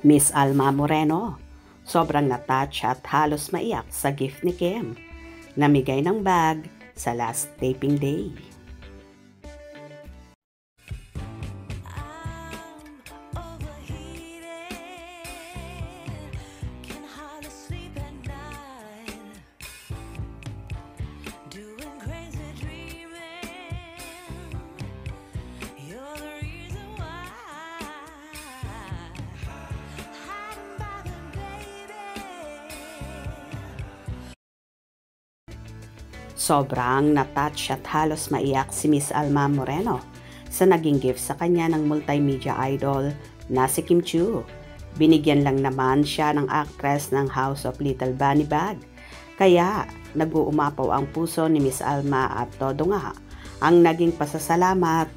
Miss Alma Moreno, sobrang natouch at halos maiyak sa gift ni Kim. Namigay ng bag sa last taping day. Sobrang natouch at halos maiyak si Miss Alma Moreno sa naging gift sa kanya ng multimedia idol na si Kim Chiu. Binigyan lang naman siya ng actress ng House of Little Bunny bag. Kaya nag-uumapaw ang puso ni Miss Alma at todo nga ang naging pasasalamat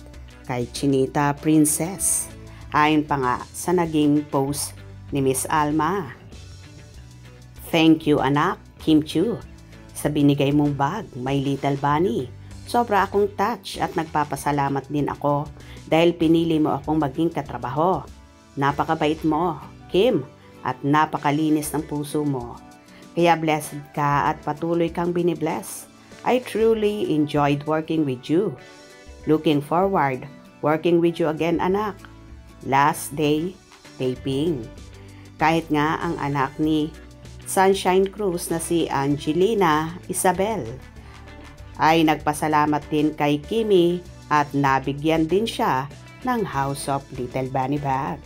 kay Chinita Princess. Ayon pa nga sa naging post ni Miss Alma. Thank you anak, Kim Chiu, sa binigay mong bag, My Little Bunny. Sobra akong touch at nagpapasalamat din ako dahil pinili mo akong maging katrabaho. Napakabait mo, Kim, at napakalinis ng puso mo. Kaya blessed ka at patuloy kang binibless. I truly enjoyed working with you. Looking forward, working with you again anak. Last day, taping. Kahit nga ang anak ni Sunshine Cruz na si Angelina Isabel ay nagpasalamat din kay Kimi at nabigyan din siya ng House of Little Bunny bag.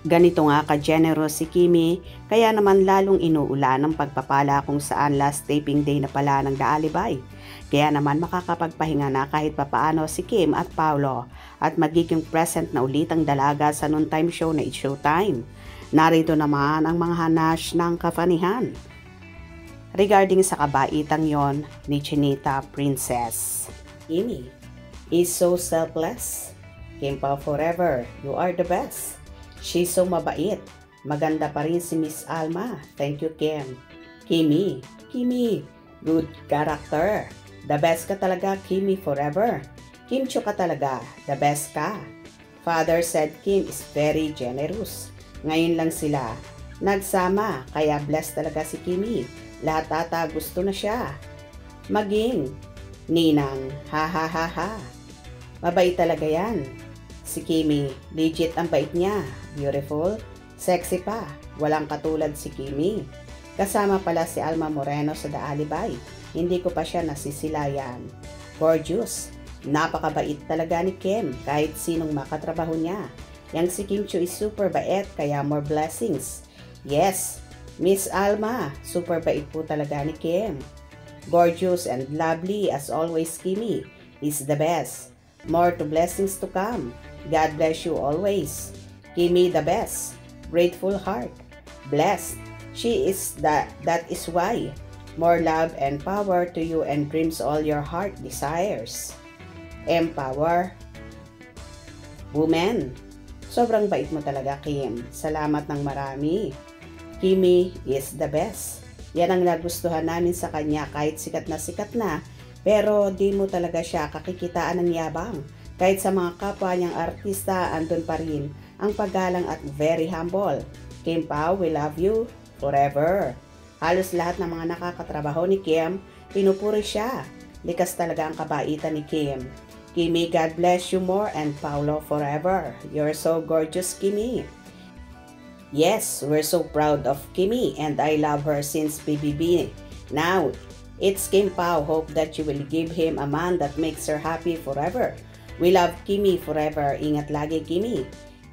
Ganito nga ka-generous si Kimi, kaya naman lalong inuulan ng pagpapala kung saan last taping day na pala ng The Alibay. Kaya naman makakapagpahinga na kahit papaano si Kim at Paolo at magiging present na ulit ang dalaga sa noontime show na It's Showtime. Narito naman ang mga hanash ng kafanihan regarding sa kabaitang yon ni Chinita Princess. Kimi is so selfless. Kim Pao forever, you are the best. She's so mabait. Maganda pa rin si Miss Alma. Thank you, Kim. Kimi, good character. The best ka talaga, Kimi forever. Kim Chiu ka talaga, the best ka. Father said Kim is very generous. Ngayon lang sila nagsama, kaya blessed talaga si Kimi. Lahat ata gusto na siya maging ninang. Ha ha ha ha. Mabait talaga yan. Si Kimi, legit ang bait niya. Beautiful, sexy pa. Walang katulad si Kimi. Kasama pala si Alma Moreno sa The Alibay. Hindi ko pa siya nasisilayan. Gorgeous. Napakabait talaga ni Kim kahit sinong makatrabaho niya. Yang si Kim Chiu is super bait, kaya more blessings. Yes, Miss Alma, super bait po talaga ni Kim. Gorgeous and lovely as always, Kimi is the best. More to blessings to come. God bless you always. Kimi the best. Grateful heart. Blessed. She is that is why. More love and power to you and dreams all your heart desires. Empower. Women. Sobrang bait mo talaga, Kim. Salamat ng marami. Kimi is the best. Yan ang nagustuhan namin sa kanya kahit sikat na, pero di mo talaga siya kakikitaan ng yabang. Kahit sa mga kapwa niyang artista, andun pa rin ang paggalang at very humble. Kim Pao, we love you forever. Halos lahat ng mga nakakatrabaho ni Kim, pinupuri siya. Likas talaga ang kabaitan ni Kim. Kimi, God bless you more and Paolo forever. You're so gorgeous, Kimi. Yes, we're so proud of Kimi and I love her since BBB. Now, it's Kim Pao. Hope that you will give him a man that makes her happy forever. We love Kimi forever. Ingat lagi, Kimi.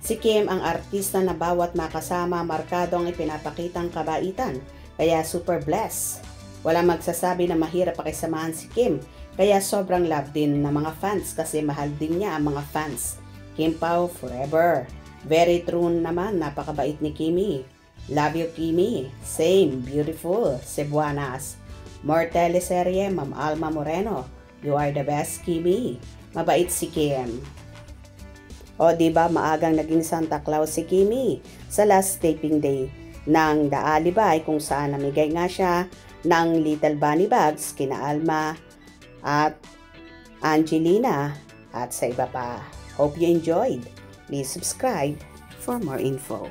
Si Kim ang artista na bawat makasama markado ang ipinapakitang kabaitan. Kaya super blessed. Wala magsasabi na mahirap pakisamahan si Kim. Kaya sobrang love din ng mga fans kasi mahal din niya ang mga fans. Kim Pao forever. Very true naman, napakabait ni Kimi. Love you, Kimi. Same, beautiful, Cebuanas. More teleserye, Ma'am Alma Moreno. You are the best, Kimi. Mabait si Kim. O diba maagang naging Santa Claus si Kimi sa last taping day ng The Alibay kung saan namigay nga siya ng Little Bunny bags kina Alma at Angelina at sa iba pa. Hope you enjoyed. Please subscribe for more info.